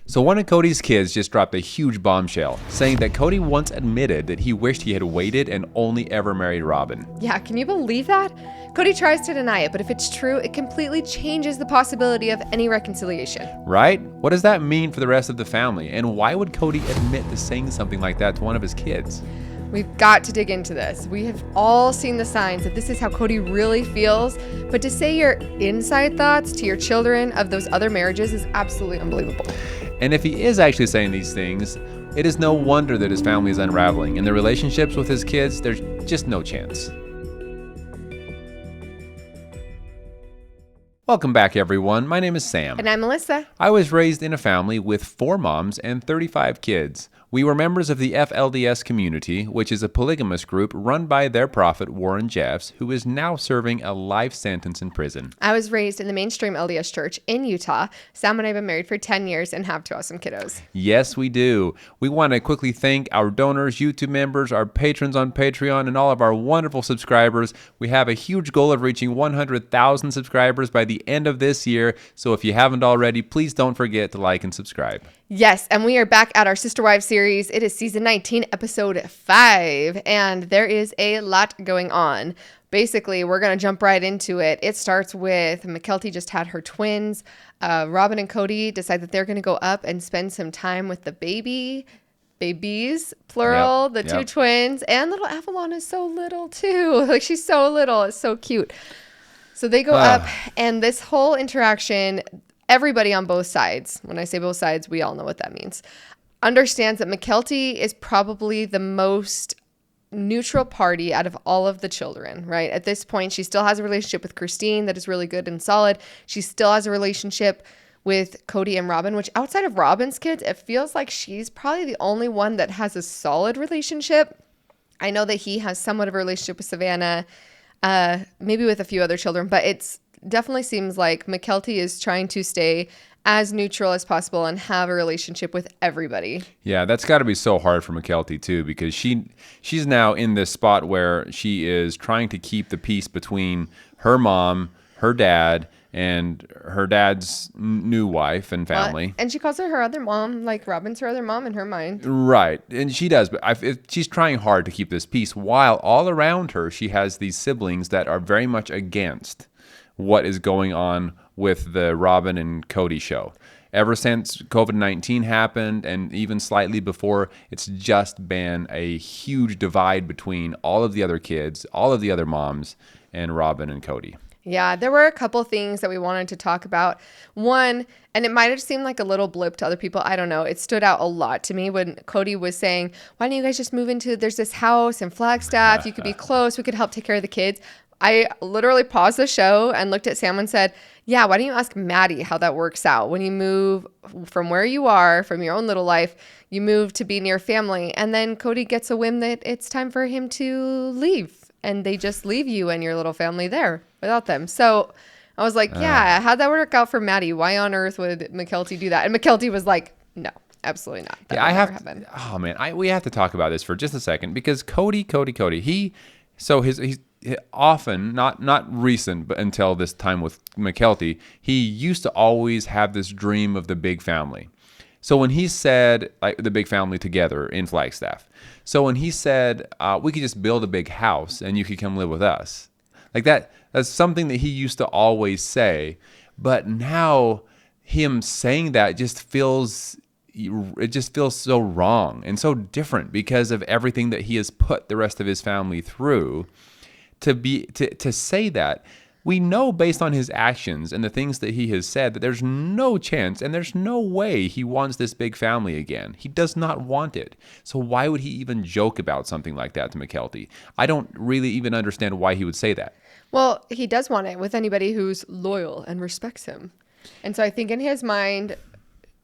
So one of Kody's kids just dropped a huge bombshell, saying that Kody once admitted that he wished he had waited and only ever married Robin. Yeah, can you believe that? Cody tries to deny it, but if it's true, it completely changes the possibility of any reconciliation. Right? What does that mean for the rest of the family? And why would Kody admit to saying something like that to one of his kids? We've got to dig into this. We have all seen the signs that this is how Cody really feels, but to say your inside thoughts to your children of those other marriages is absolutely unbelievable. And if he is actually saying these things, it is no wonder that his family is unraveling. In the relationships with his kids, there's just no chance. Welcome back, everyone. My name is Sam. And I'm Melissa. I was raised in a family with 4 moms and 35 kids. We were members of the FLDS community, which is a polygamous group run by their prophet, Warren Jeffs, who is now serving a life sentence in prison. I was raised in the mainstream LDS church in Utah. Sam and I have been married for 10 years and have 2 awesome kiddos. Yes, we do. We want to quickly thank our donors, YouTube members, our patrons on Patreon, and all of our wonderful subscribers. We have a huge goal of reaching 100,000 subscribers by the end of this year, so if you haven't already, please don't forget to like and subscribe. Yes, and we are back at our Sister Wives series. It is season 19, episode 5, and there is a lot going on. Basically, we're going to jump right into it. It starts with Mykelti just had her twins. Robin and Cody decide that they're going to go up and spend some time with the babies, plural, the 2 twins, and little Avalon is so little too. Like, she's so little. It's so cute. So they go up, and this whole interaction, everybody on both sides, when I say both sides, we all know what that means, understands that Mykelti is probably the most neutral party out of all of the children, right? At this point, she still has a relationship with Christine that is really good and solid. She still has a relationship with Cody and Robin, which outside of Robin's kids, it feels like she's probably the only one that has a solid relationship. I know that he has somewhat of a relationship with Savannah, maybe with a few other children, but it's definitely seems like Mykelti is trying to stay as neutral as possible and have a relationship with everybody. Yeah, that's got to be so hard for Mykelti too, because she's now in this spot where she is trying to keep the peace between her mom, her dad, and her dad's new wife and family. And she calls her other mom, like Robin's her other mom in her mind. Right, and she does, but she's trying hard to keep this peace, while all around her she has these siblings that are very much against what is going on with the Robin and Cody show. Ever since COVID-19 happened, and even slightly before, it's just been a huge divide between all of the other kids, all of the other moms, and Robin and Cody. Yeah, there were a couple things that we wanted to talk about. One, and it might have seemed like a little blip to other people, I don't know, it stood out a lot to me when Cody was saying, why don't you guys just move there's this house in Flagstaff, you could be close, we could help take care of the kids. I literally paused the show and looked at Sam and said, yeah, why don't you ask Maddie how that works out? When you move from where you are, from your own little life, you move to be near family. And then Cody gets a whim that it's time for him to leave. And they just leave you and your little family there without them. So I was like, yeah, how'd that work out for Maddie? Why on earth would Mykelti do that? And Mykelti was like, no, absolutely not. That I have to, oh man, we have to talk about this for just a second, because Cody, he's often, not recent, but until this time with Mykelti, he used to always have this dream of the big family. So when he said, like, the big family together in Flagstaff, so when he said, we could just build a big house and you could come live with us, like that's something that he used to always say. But now him saying that just feels so wrong and so different because of everything that he has put the rest of his family through. To say that, we know based on his actions and the things that he has said that there's no chance and there's no way he wants this big family again. He does not want it. So why would he even joke about something like that to Mykelti? I don't really even understand why he would say that. Well, he does want it with anybody who's loyal and respects him. And so I think in his mind,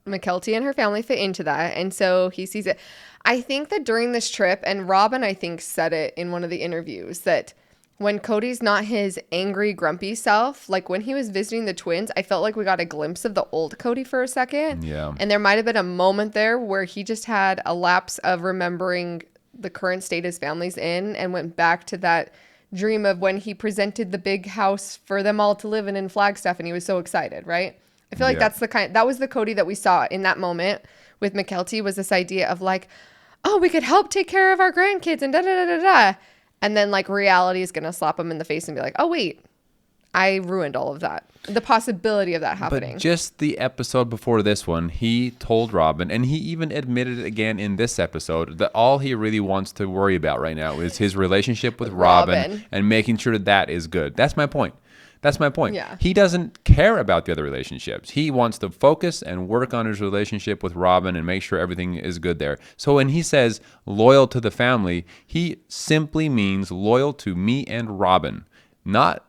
Mykelti and her family fit into that. And so he sees it. I think that during this trip, and Robin, I think, said it in one of the interviews, that when Cody's not his angry, grumpy self, like when he was visiting the twins, I felt like we got a glimpse of the old Cody for a second. Yeah. And there might have been a moment there where he just had a lapse of remembering the current state his family's in and went back to that dream of when he presented the big house for them all to live in Flagstaff and he was so excited, right? I feel like Yeah. that was the Kody that we saw in that moment with Mykelti, was this idea of like, oh, we could help take care of our grandkids and da da da da da. And then like reality is going to slap him in the face and be like, oh, wait, I ruined all of that. The possibility of that happening. But just the episode before this one, he told Robin, and he even admitted it again in this episode, that all he really wants to worry about right now is his relationship with Robin and making sure that is good. That's my point. That's my point. Yeah. He doesn't care about the other relationships. He wants to focus and work on his relationship with Robin and make sure everything is good there. So when he says loyal to the family, he simply means loyal to me and Robin, not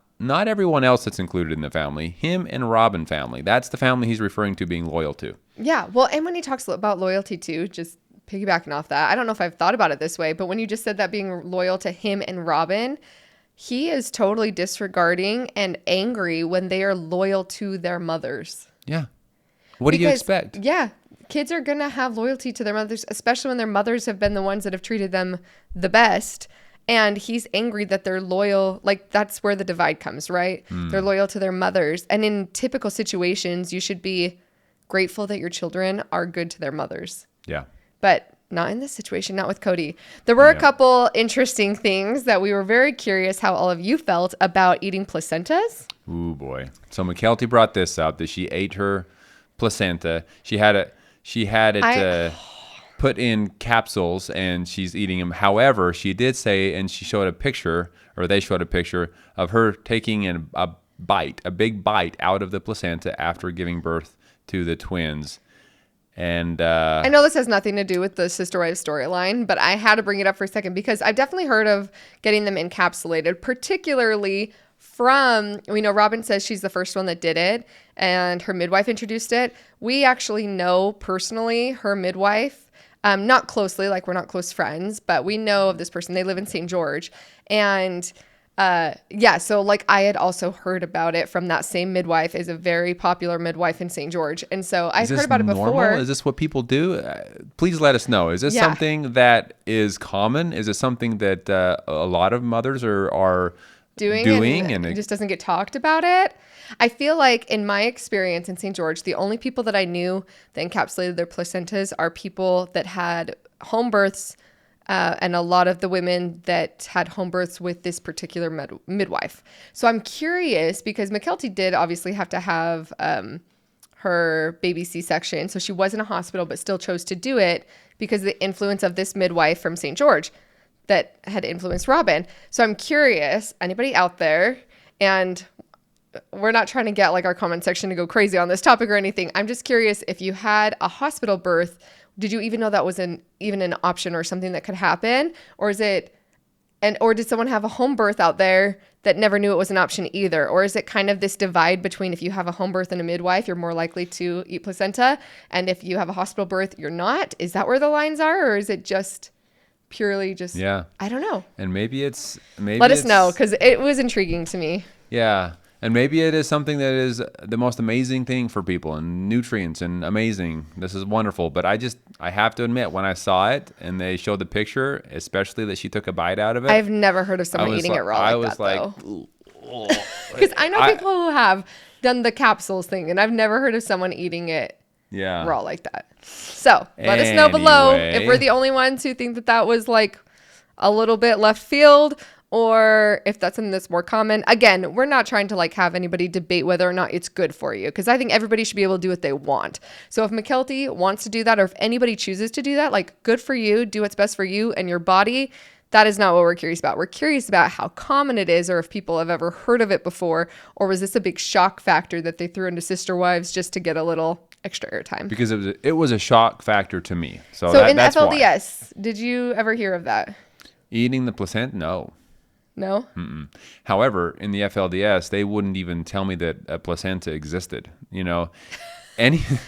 everyone else that's included in the family. Him and Robin family. That's the family he's referring to being loyal to. Yeah. Well, and when he talks about loyalty too, just piggybacking off that, I don't know if I've thought about it this way, but when you just said that being loyal to him and Robin, he is totally disregarding and angry when they are loyal to their mothers. Yeah. What do you expect? Yeah. Kids are going to have loyalty to their mothers, especially when their mothers have been the ones that have treated them the best. And he's angry that they're loyal. Like, that's where the divide comes, right? They're loyal to their mothers. And in typical situations, you should be grateful that your children are good to their mothers. Yeah. But not in this situation, not with Kody. There were a couple interesting things that we were very curious how all of you felt about eating placentas. Ooh, boy. So Mykelti brought this up, that she ate her placenta. She had it put in capsules, and she's eating them. However, she did say, and she showed a picture, or they showed a picture of her taking a big bite out of the placenta after giving birth to the twins. And I know this has nothing to do with the sister wives storyline, but I had to bring it up for a second because I've definitely heard of getting them encapsulated, particularly from, we know Robin says she's the first one that did it and her midwife introduced it. We actually know personally her midwife, not closely, like we're not close friends, but we know of this person. They live in St. George. And so like I had also heard about it from that same midwife, is a very popular midwife in St. George. And so I've heard about it before. Is this what people do? Please let us know. Is this something that is common? Is it something that a lot of mothers are doing and it just doesn't get talked about it? I feel like in my experience in St. George, the only people that I knew that encapsulated their placentas are people that had home births, and a lot of the women that had home births with this particular midwife. So I'm curious because Mykelti did obviously have to have her baby C-section. So she was in a hospital, but still chose to do it because of the influence of this midwife from St. George that had influenced Robin. So I'm curious, anybody out there, and we're not trying to get like our comment section to go crazy on this topic or anything. I'm just curious, if you had a hospital birth, did you even know that was even an option or something that could happen? Or or did someone have a home birth out there that never knew it was an option either? Or is it kind of this divide between, if you have a home birth and a midwife, you're more likely to eat placenta, and if you have a hospital birth, you're not? Is that where the lines are? Or is it just purely just, I don't know. And maybe let us know, because it was intriguing to me. Yeah. And maybe it is something that is the most amazing thing for people, and nutrients and amazing. This is wonderful. But I have to admit, when I saw it and they showed the picture, especially that she took a bite out of it. I've never heard of someone eating it raw because I know people who have done the capsules thing, and I've never heard of someone eating it raw like that. So let us know below if we're the only ones who think that was like a little bit left field, or if that's something that's more common. Again, we're not trying to like have anybody debate whether or not it's good for you, because I think everybody should be able to do what they want. So if Mykelti wants to do that, or if anybody chooses to do that, like, good for you, do what's best for you and your body. That is not what we're curious about. We're curious about how common it is, or if people have ever heard of it before, or was this a big shock factor that they threw into Sister Wives just to get a little extra airtime? Because it was a shock factor to me. So that's FLDS, why. Did you ever hear of that? Eating the placenta? No. No? Mm-mm. However, in the FLDS, they wouldn't even tell me that a placenta existed.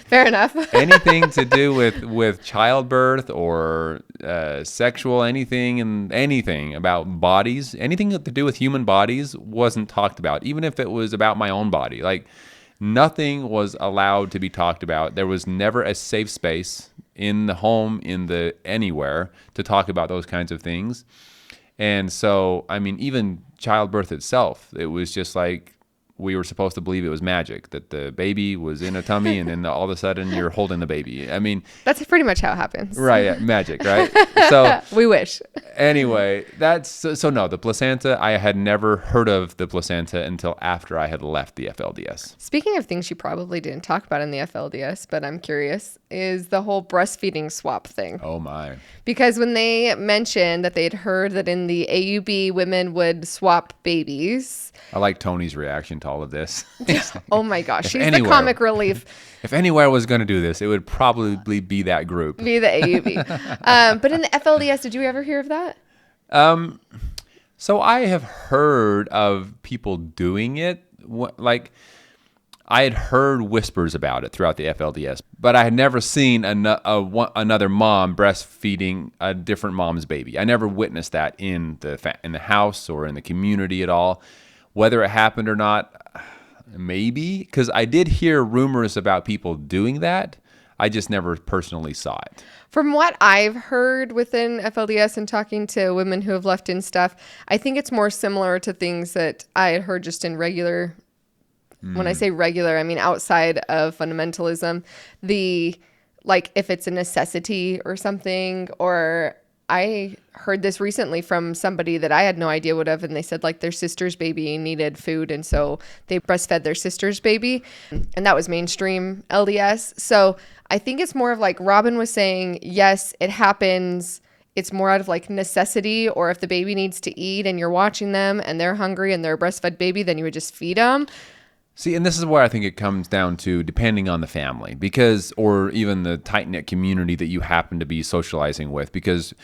Fair enough. Anything to do with childbirth or sexual anything about bodies, anything to do with human bodies wasn't talked about. Even if it was about my own body, like, nothing was allowed to be talked about. There was never a safe space in the home, anywhere, to talk about those kinds of things. And so, I mean, even childbirth itself, it was just like, we were supposed to believe it was magic, that the baby was in a tummy and then all of a sudden you're holding the baby. I mean, that's pretty much how it happens. Right. Yeah, magic. Right. So we wish. Anyway, that's so no, the placenta, I had never heard of the placenta until after I had left the FLDS. Speaking of things you probably didn't talk about in the FLDS, but I'm curious, is the whole breastfeeding swap thing. Oh my. Because when they mentioned that they'd heard that in the AUB women would swap babies. I like Tony's reaction to all of this. Oh my gosh, she's the comic relief. If anywhere was going to do this, it would probably be that group. Be the AUB. But in the FLDS, did you ever hear of that? So I have heard of people doing it. Like, I had heard whispers about it throughout the FLDS, but I had never seen another mom breastfeeding a different mom's baby. I never witnessed that in the house or in the community at all. Whether it happened or not, maybe, because I did hear rumors about people doing that. I just never personally saw it. From what I've heard within FLDS and talking to women who have left in stuff, I think it's more similar to things that I had heard just in regular. When I say regular, I mean outside of fundamentalism. Like if it's a necessity or something, or I heard this recently from somebody that I had no idea would have, and they said like their sister's baby needed food, and so they breastfed their sister's baby, and that was mainstream LDS. So I think it's more of like Robin was saying, yes, it happens. It's more out of like necessity, or if the baby needs to eat and you're watching them and they're hungry and they're a breastfed baby, then you would just feed them. See, and this is where I think it comes down to depending on the family, because, or even the tight-knit community that you happen to be socializing with, because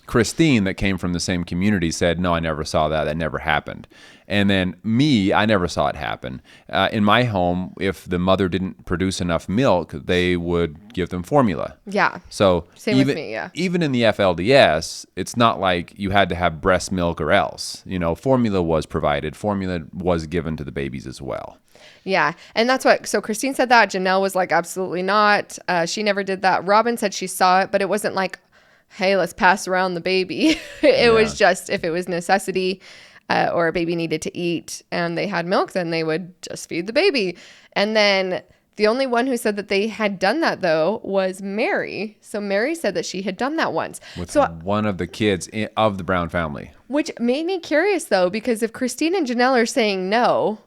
Christine, that came from the same community, said, no, I never saw that. That never happened. And then me, I never saw it happen. In my home, if the mother didn't produce enough milk, they would give them formula. Yeah. So same with me, yeah. Even in the FLDS, it's not like you had to have breast milk or else. You know, formula was provided. Formula was given to the babies as well. Yeah. And that's what, so Christine said that. Janelle was like, absolutely not. She never did that. Robin said she saw it, but it wasn't like, hey, let's pass around the baby. It was just if it was necessity. Or a baby needed to eat and they had milk, then they would just feed the baby. And then the only one who said that they had done that, though, was Mary. So Mary said that she had done that once. With one of the kids of the Brown family. Which made me curious, though, because if Christine and Janelle are saying no,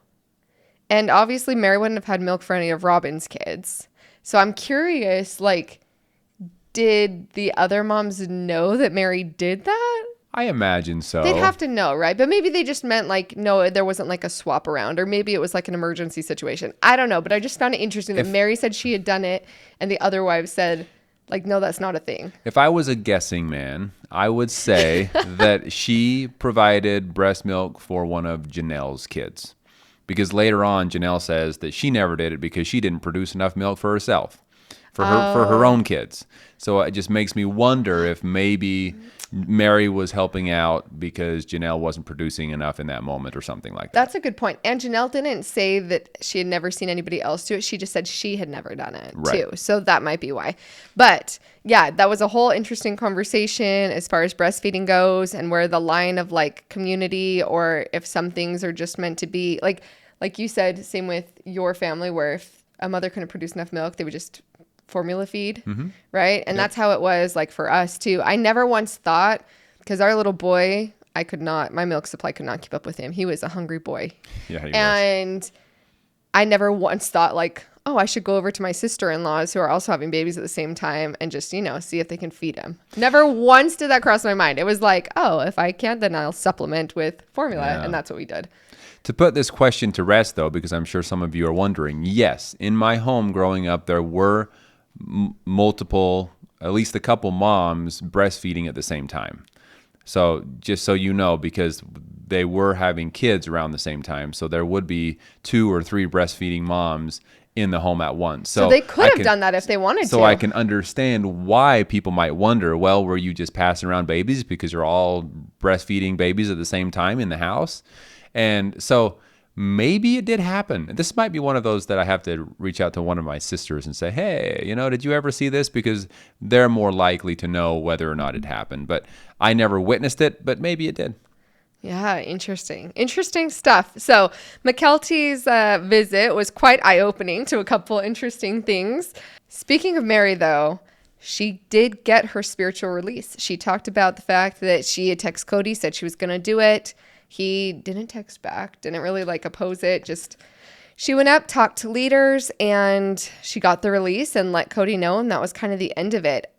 and obviously Mary wouldn't have had milk for any of Robin's kids. So I'm curious, like, did the other moms know that Mary did that? I imagine so. They'd have to know, right? But maybe they just meant like, no, there wasn't like a swap around, or maybe it was like an emergency situation. I don't know, but I just found it interesting that Mary said she had done it and the other wives said like, no, that's not a thing. If I was a guessing man, I would say that she provided breast milk for one of Janelle's kids, because later on Janelle says that she never did it because she didn't produce enough milk for herself, for her own kids. So it just makes me wonder if maybe Mary was helping out because Janelle wasn't producing enough in that moment or something like that. That's a good point. And Janelle didn't say that she had never seen anybody else do it. She just said she had never done it too. So that might be why. But yeah, that was a whole interesting conversation as far as breastfeeding goes, and where the line of like community, or if some things are just meant to be like you said, same with your family, where if a mother couldn't produce enough milk, they would just formula feed, right? And that's how it was like for us too. I never once thought, because our little boy, my milk supply could not keep up with him. He was a hungry boy. Yeah, he was. I never once thought like, oh, I should go over to my sister-in-laws who are also having babies at the same time and just, see if they can feed him. Never once did that cross my mind. It was like, oh, if I can't, then I'll supplement with formula. Yeah. And that's what we did. To put this question to rest, though, because I'm sure some of you are wondering, yes, in my home growing up, there were multiple, at least a couple moms breastfeeding at the same time. So just so you know, because they were having kids around the same time, so there would be 2 or 3 breastfeeding moms in the home at once. So they could have done that if they wanted to. So I can understand why people might wonder, well, were you just passing around babies because you're all breastfeeding babies at the same time in the house? And so maybe it did happen. This might be one of those that I have to reach out to one of my sisters and say, hey, did you ever see this? Because they're more likely to know whether or not it happened. But I never witnessed it, but maybe it did. Yeah, interesting. Interesting stuff. So McKelty's visit was quite eye-opening to a couple interesting things. Speaking of Mary, though, she did get her spiritual release. She talked about the fact that she had texted Cody, said she was going to do it. He didn't text back, didn't really oppose it. Just she went up, talked to leaders, and she got the release and let Cody know, and that was kind of the end of it.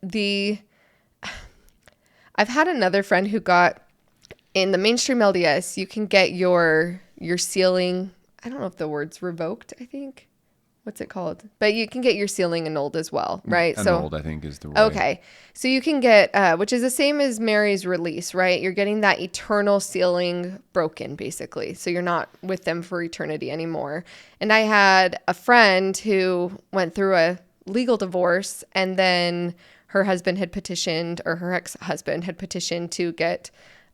I've had another friend who got in the mainstream LDS, you can get your sealing. I don't know if the word's revoked, I think. What's it called? But you can get your sealing annulled as well, right? Annulled, I think, is the word. Okay. So you can get, which is the same as Mary's release, right? You're getting that eternal sealing broken, basically. So you're not with them for eternity anymore. And I had a friend who went through a legal divorce, and then her husband had petitioned, or her ex-husband had petitioned to get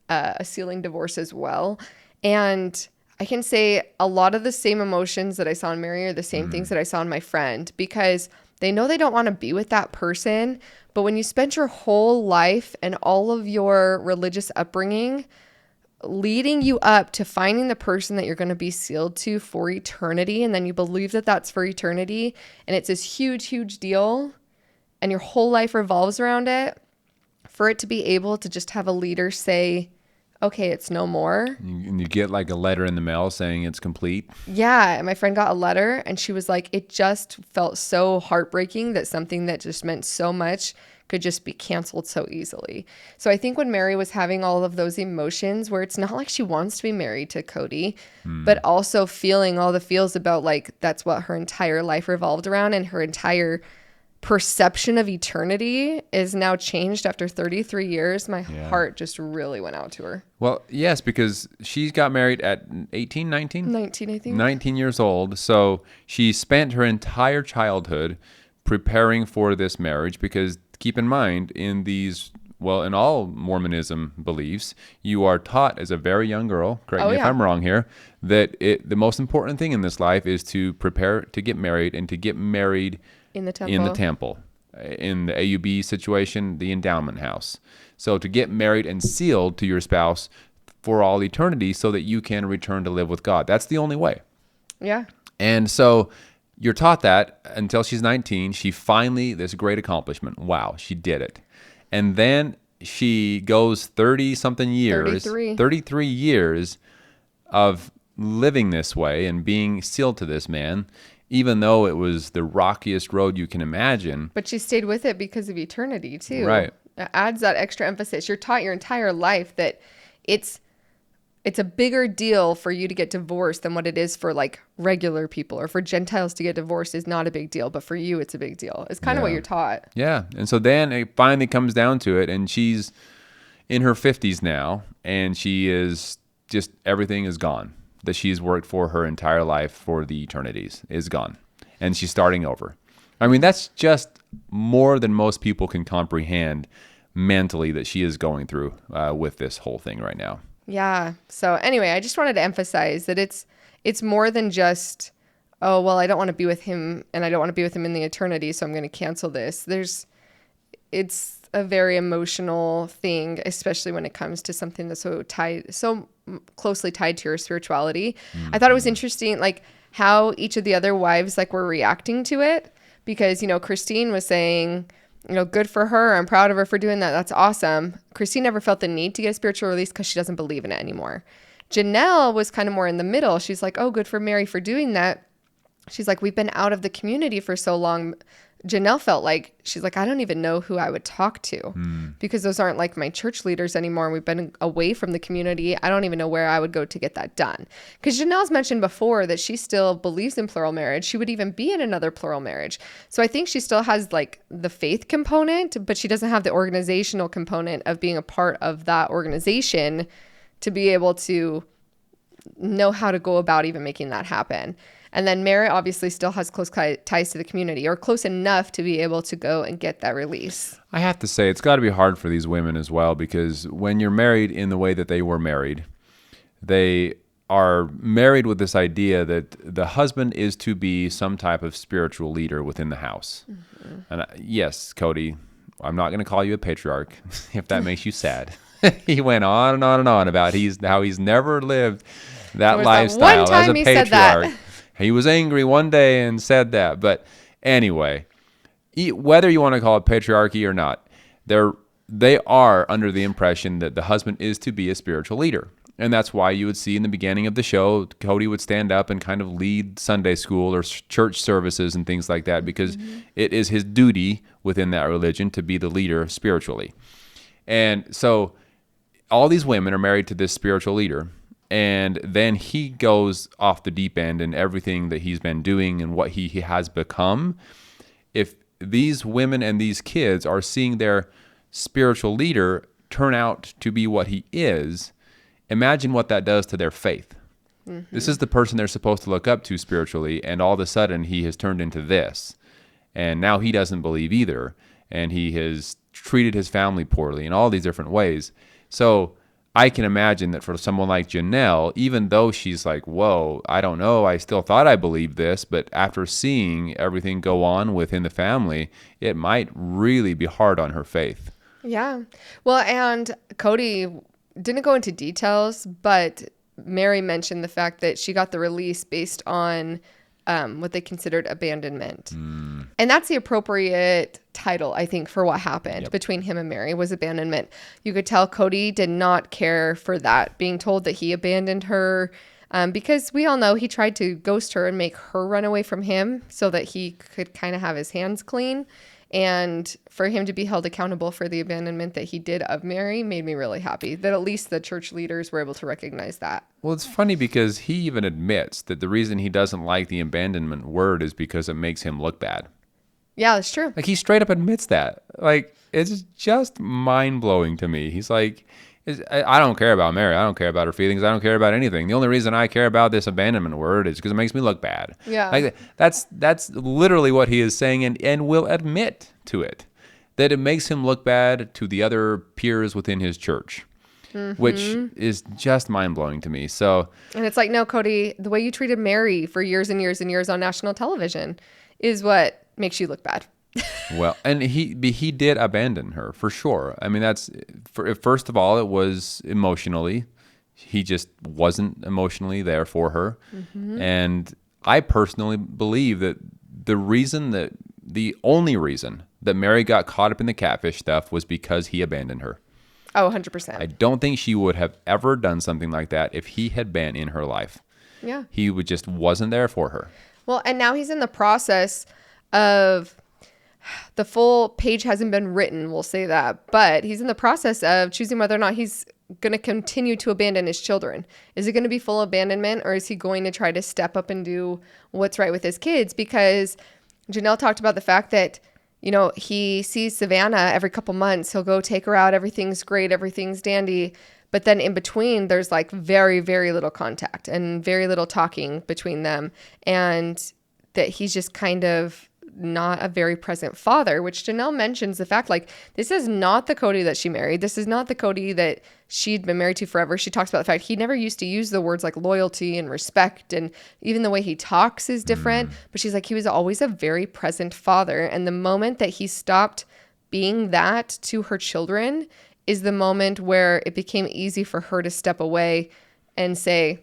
a sealing divorce as well. And I can say a lot of the same emotions that I saw in Mary are the same things that I saw in my friend, because they know they don't want to be with that person. But when you spend your whole life and all of your religious upbringing leading you up to finding the person that you're going to be sealed to for eternity, and then you believe that that's for eternity, and it's this huge, huge deal, and your whole life revolves around it, for it to be able to just have a leader say, okay, it's no more. And you get a letter in the mail saying it's complete. Yeah. And my friend got a letter, and she was like, it just felt so heartbreaking that something that just meant so much could just be canceled so easily. So I think when Mary was having all of those emotions, where it's not like she wants to be married to Cody, but also feeling all the feels about that's what her entire life revolved around, and her entire perception of eternity is now changed after 33 years. My heart just really went out to her. Well, yes, because she got married at 18, 19? 19, I think. 19 years old. So she spent her entire childhood preparing for this marriage, because keep in mind, in all Mormonism beliefs, you are taught as a very young girl, correct me if I'm wrong here, that the most important thing in this life is to prepare to get married, and to get married in the temple. In the AUB situation, the endowment house. So to get married and sealed to your spouse for all eternity, so that you can return to live with God. That's the only way. Yeah. And so you're taught that until she's 19. She finally, this great accomplishment. Wow, she did it. And then she goes 30-something years, 33 years of living this way and being sealed to this man, even though it was the rockiest road you can imagine. But she stayed with it because of eternity, too. Right. It adds that extra emphasis. You're taught your entire life that it's a bigger deal for you to get divorced than what it is for regular people, or for Gentiles to get divorced is not a big deal, but for you, it's a big deal. It's kind of what you're taught. Yeah. And so then it finally comes down to it, and she's in her 50s now, and she is just, everything is gone that she's worked for her entire life for the eternities is gone, and she's starting over. I mean, that's just more than most people can comprehend mentally that she is going through with this whole thing right now. Yeah. So anyway, I just wanted to emphasize that it's more than just, oh, well, I don't want to be with him, and I don't want to be with him in the eternity, so I'm going to cancel this. It's a very emotional thing, especially when it comes to something that's so closely tied to your spirituality. Mm-hmm. I thought it was interesting, how each of the other wives were reacting to it, because Christine was saying, good for her. I'm proud of her for doing that. That's awesome. Christine never felt the need to get a spiritual release because she doesn't believe in it anymore. Janelle was kind of more in the middle. She's like, oh, good for Mary for doing that. She's like, we've been out of the community for so long. Janelle felt she's like, I don't even know who I would talk to because those aren't my church leaders anymore. We've been away from the community. I don't even know where I would go to get that done. Because Janelle's mentioned before that she still believes in plural marriage. She would even be in another plural marriage. So I think she still has the faith component, but she doesn't have the organizational component of being a part of that organization to be able to know how to go about even making that happen. And then Mary obviously still has close ties to the community, or close enough to be able to go and get that release. I have to say, it's got to be hard for these women as well, because when you're married in the way that they were married, they are married with this idea that the husband is to be some type of spiritual leader within the house. Mm-hmm. And yes, Cody, I'm not going to call you a patriarch if that makes you sad. He went on and on and on about how he's never lived that There was that lifestyle one time as a he said that. patriarch. He was angry one day and said that. But anyway, whether you want to call it patriarchy or not, they are under the impression that the husband is to be a spiritual leader. And that's why you would see in the beginning of the show, Cody would stand up and kind of lead Sunday school or church services and things like that, because it is his duty within that religion to be the leader spiritually. And so all these women are married to this spiritual leader, and then he goes off the deep end in everything that he's been doing and what he has become. If these women and these kids are seeing their spiritual leader turn out to be what he is, imagine what that does to their faith. This is the person they're supposed to look up to spiritually, and all of a sudden he has turned into this. And now he doesn't believe either, and he has treated his family poorly in all these different ways. So I can imagine that for someone like Janelle, even though she's like, whoa, I don't know, I still thought I believed this, but after seeing everything go on within the family, it might really be hard on her faith. Yeah. Well, and Cody didn't go into details, but Mary mentioned the fact that she got the release based on what they considered abandonment. And that's the appropriate title, I think, for what happened between him and Mary was abandonment. You could tell Cody did not care for that, being told that he abandoned her, because we all know he tried to ghost her and make her run away from him so that he could kind of have his hands clean. And for him to be held accountable for the abandonment that he did of Mary made me really happy that at least the church leaders were able to recognize that. Well, it's funny because he even admits that the reason he doesn't like the abandonment word is because it makes him look bad. Yeah, that's true. Like, he straight up admits that. Like, it's just mind-blowing to me. He's like, I don't care about Mary. I don't care about her feelings. I don't care about anything. The only reason I care about this abandonment word is because it makes me look bad. Yeah. Like, that's literally what he is saying, and will admit to it, that it makes him look bad to the other peers within his church, which is just mind-blowing to me. So, And it's like, no, Cody, the way you treated Mary for years and years and years on national television is what makes you look bad. well, and he did abandon her for sure. I mean, first of all, it was emotionally. He just wasn't emotionally there for her. And I personally believe that the only reason that Mary got caught up in the catfish stuff was because he abandoned her. Oh, 100%. I don't think she would have ever done something like that if he had been in her life. Yeah. He just wasn't there for her. Well, and now he's in the process of, the full page hasn't been written, we'll say that, but he's in the process of choosing whether or not he's going to continue to abandon his children. Is it going to be full abandonment, or is he going to try to step up and do what's right with his kids? Because Janelle talked about the fact that, you know, he sees Savannah every couple months. He'll go take her out. Everything's great. Everything's dandy. But then in between, there's like very, very little contact and very little talking between them. And that he's just kind of not a very present father, which Janelle mentions the fact, like, this is not the Cody that she married. This is not the Cody that she'd been married to forever. She talks about the fact he never used to use the words like loyalty and respect, and even the way he talks is different. But she's like, he was always a very present father. And the moment that he stopped being that to her children is the moment where it became easy for her to step away and say,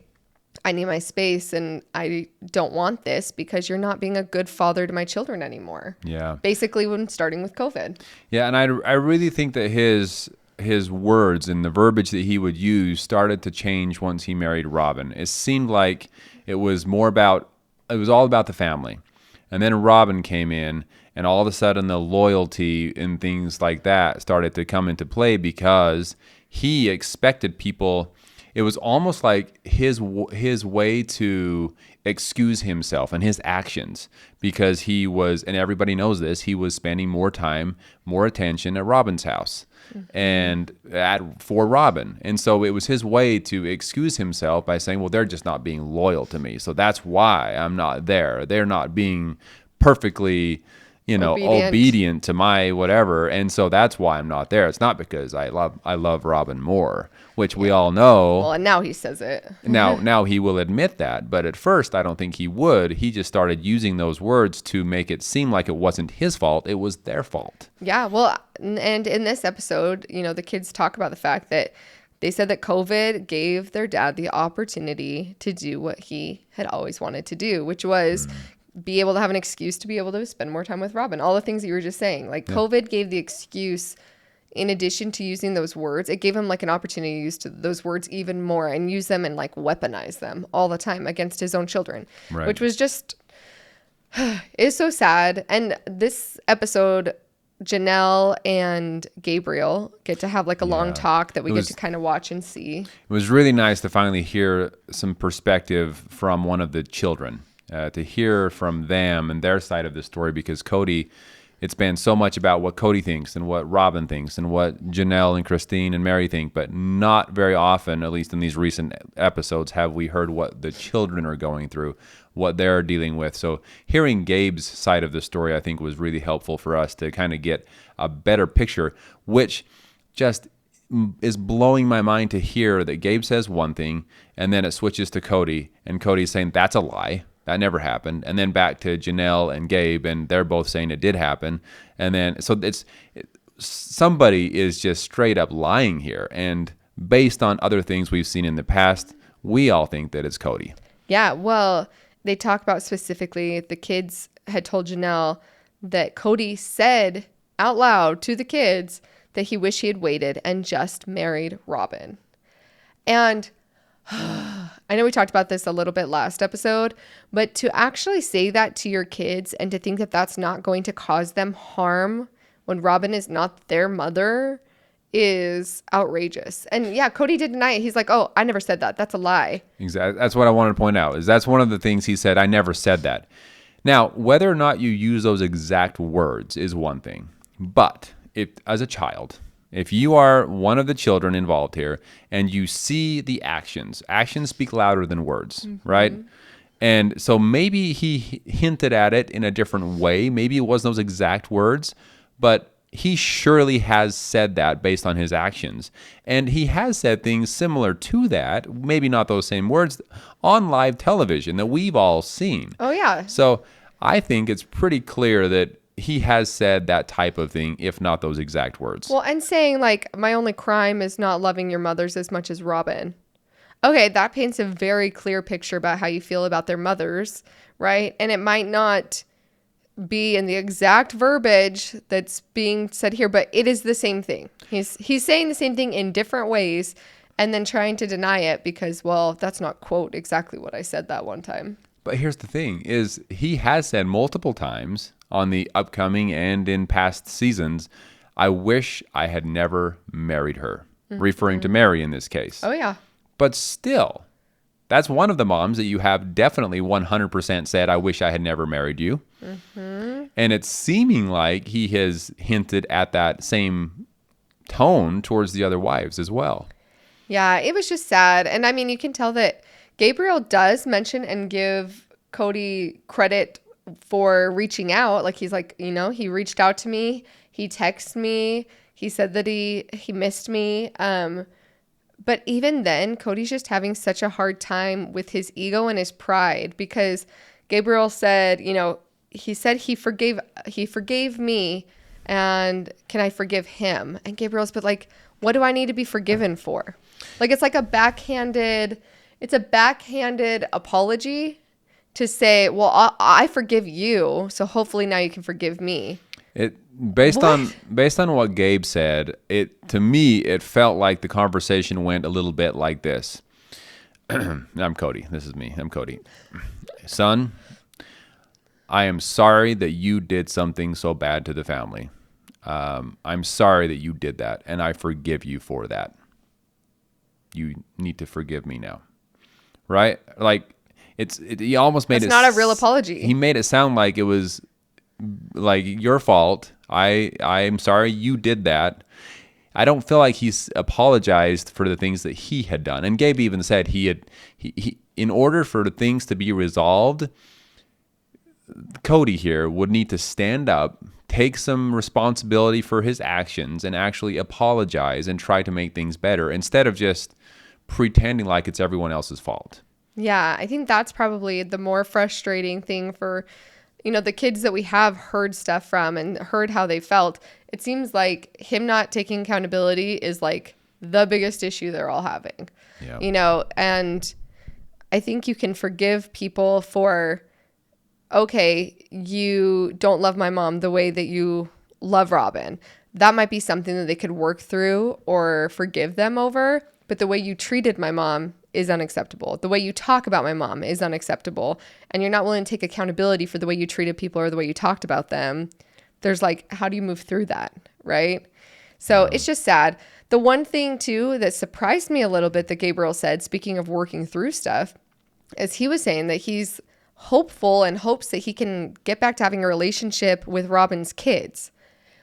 I need my space and I don't want this because you're not being a good father to my children anymore. Yeah. Basically, when starting with COVID. Yeah, and I really think that his words and the verbiage that he would use started to change once he married Robin. It seemed like it was all about the family. And then Robin came in, and all of a sudden the loyalty and things like that started to come into play because he expected people. It was almost like his way to excuse himself and his actions, because he was, and everybody knows this, he was spending more time, more attention at Robin's house and for Robin. And so it was his way to excuse himself by saying, well, they're just not being loyal to me. So that's why I'm not there. They're not being perfectly, obedient to my whatever. And so that's why I'm not there. It's not because I love Robin more, which we all know. Well, and now he says it. Now he will admit that. But at first, I don't think he would. He just started using those words to make it seem like it wasn't his fault. It was their fault. Yeah. Well, and in this episode, the kids talk about the fact that they said that COVID gave their dad the opportunity to do what he had always wanted to do, which was be able to have an excuse to be able to spend more time with Robin. All the things that you were just saying. Like, COVID gave the excuse, in addition to using those words, it gave him like an opportunity to use those words even more and use them and like weaponize them all the time against his own children, which was just, is so sad. And this episode, Janelle and Gabriel get to have like a long talk that we get to kind of watch and see. It was really nice to finally hear some perspective from one of the children. To hear from them and their side of the story, because Kody, it's been so much about what Kody thinks and what Robin thinks and what Janelle and Christine and Mary think, but not very often, at least in these recent episodes, have we heard what the children are going through, what they're dealing with. So hearing Gabe's side of the story, I think, was really helpful for us to kind of get a better picture, which just is blowing my mind to hear that Gabe says one thing and then it switches to Kody and Cody's saying that's a lie. That never happened. And then back to Janelle and Gabe, and they're both saying it did happen. And then, so somebody is just straight up lying here. And based on other things we've seen in the past, we all think that it's Kody. Yeah, well, they talk about specifically, the kids had told Janelle that Kody said out loud to the kids that he wished he had waited and just married Robin. And I know we talked about this a little bit last episode, but to actually say that to your kids and to think that that's not going to cause them harm when Robin is not their mother is outrageous. And yeah, Kody did deny it. He's like, oh, I never said that. That's a lie. Exactly. That's what I wanted to point out, is that's one of the things he said. I never said that. Now, whether or not you use those exact words is one thing, but if as a child, if you are one of the children involved here and you see the actions speak louder than words, right? And so maybe he hinted at it in a different way. Maybe it wasn't those exact words, but he surely has said that based on his actions. And he has said things similar to that, maybe not those same words, on live television that we've all seen. Oh, yeah. So I think it's pretty clear that he has said that type of thing, if not those exact words. Well, and saying like, my only crime is not loving your mothers as much as Robin. Okay, that paints a very clear picture about how you feel about their mothers, right? And it might not be in the exact verbiage that's being said here, but it is the same thing. He's saying the same thing in different ways and then trying to deny it because, well, that's not, quote, exactly what I said that one time. But here's the thing, is he has said multiple times on the upcoming and in past seasons, I wish I had never married her, referring to Mary in this case. Oh, yeah. But still, that's one of the moms that you have definitely 100% said, I wish I had never married you. And it's seeming like he has hinted at that same tone towards the other wives as well. Yeah, it was just sad. And I mean, you can tell that Gabriel does mention and give Kody credit for reaching out. Like, he's like, he reached out to me. He texted me. He said that he missed me. But even then, Cody's just having such a hard time with his ego and his pride, because Gabriel said, he said he forgave me, and can I forgive him? And Gabriel's, but like, what do I need to be forgiven for? Like, it's like a backhanded apology to say, well, I forgive you, so hopefully now you can forgive me. Based on what Gabe said, to me it felt like the conversation went a little bit like this. I'm Kody. This is me. I'm Kody. Son, I am sorry that you did something so bad to the family. I'm sorry that you did that, and I forgive you for that. You need to forgive me now. Right? Like, he almost made It's not a real apology. He made it sound like it was like your fault. I'm sorry you did that. I don't feel like he's apologized for the things that he had done. And Gabe even said he in order for the things to be resolved, Kody here would need to stand up, take some responsibility for his actions, and actually apologize and try to make things better instead of just pretending like it's everyone else's fault. Yeah, I think that's probably the more frustrating thing for, the kids that we have heard stuff from and heard how they felt. It seems like him not taking accountability is like the biggest issue they're all having. Yeah. And I think you can forgive people for, okay, you don't love my mom the way that you love Robin. That might be something that they could work through or forgive them over. But the way you treated my mom is unacceptable. The way you talk about my mom is unacceptable. And you're not willing to take accountability for the way you treated people or the way you talked about them. There's like, how do you move through that? Right? So it's just sad. The one thing too that surprised me a little bit that Gabriel said, speaking of working through stuff, is he was saying that he's hopeful and hopes that he can get back to having a relationship with Robin's kids,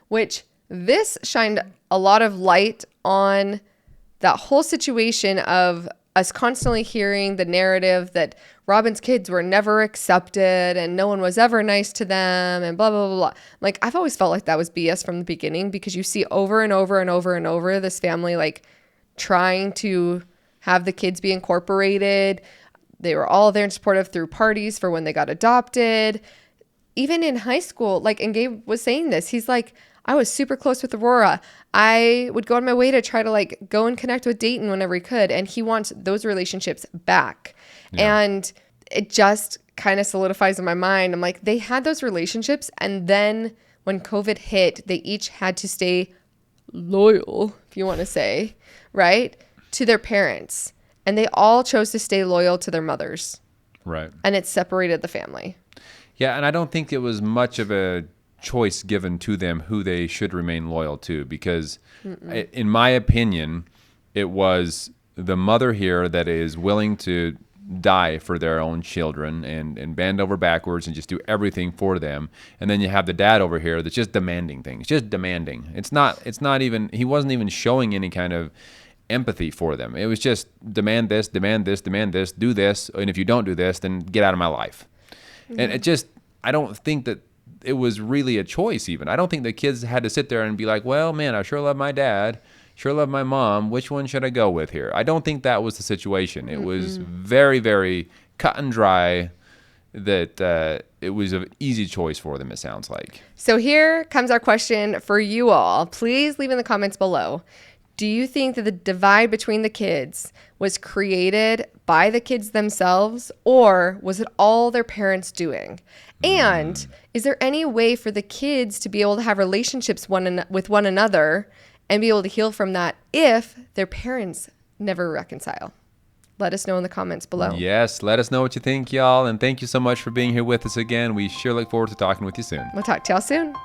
which this shined a lot of light on that whole situation of us constantly hearing the narrative that Robin's kids were never accepted and no one was ever nice to them and blah, blah, blah, blah. Like, I've always felt like that was BS from the beginning, because you see over and over and over and over this family, like, trying to have the kids be incorporated. They were all there and supportive through parties for when they got adopted. Even in high school, like, and Gabe was saying this, he's like, I was super close with Aurora. I would go on my way to try to like go and connect with Dayton whenever he could. And he wants those relationships back. Yeah. And it just kind of solidifies in my mind. I'm like, they had those relationships. And then when COVID hit, they each had to stay loyal, if you want to say, right, to their parents. And they all chose to stay loyal to their mothers. Right. And it separated the family. Yeah. And I don't think it was much of a choice given to them who they should remain loyal to, because in my opinion, it was the mother here that is willing to die for their own children and bend over backwards and just do everything for them. And then you have the dad over here that's just demanding things, just demanding. It's not even, he wasn't even showing any kind of empathy for them. It was just demand this, demand this, demand this, do this. And if you don't do this, then get out of my life. And it just, I don't think that it was really a choice even. I don't think the kids had to sit there and be like, well, man, I sure love my dad, sure love my mom. Which one should I go with here? I don't think that was the situation. It was very, very cut and dry that it was an easy choice for them, it sounds like. So here comes our question for you all. Please leave in the comments below. Do you think that the divide between the kids was created by the kids themselves, or was it all their parents doing? And is there any way for the kids to be able to have relationships with one another and be able to heal from that if their parents never reconcile? Let us know in the comments below. Yes, let us know what you think, y'all. And thank you so much for being here with us again. We sure look forward to talking with you soon. We'll talk to y'all soon.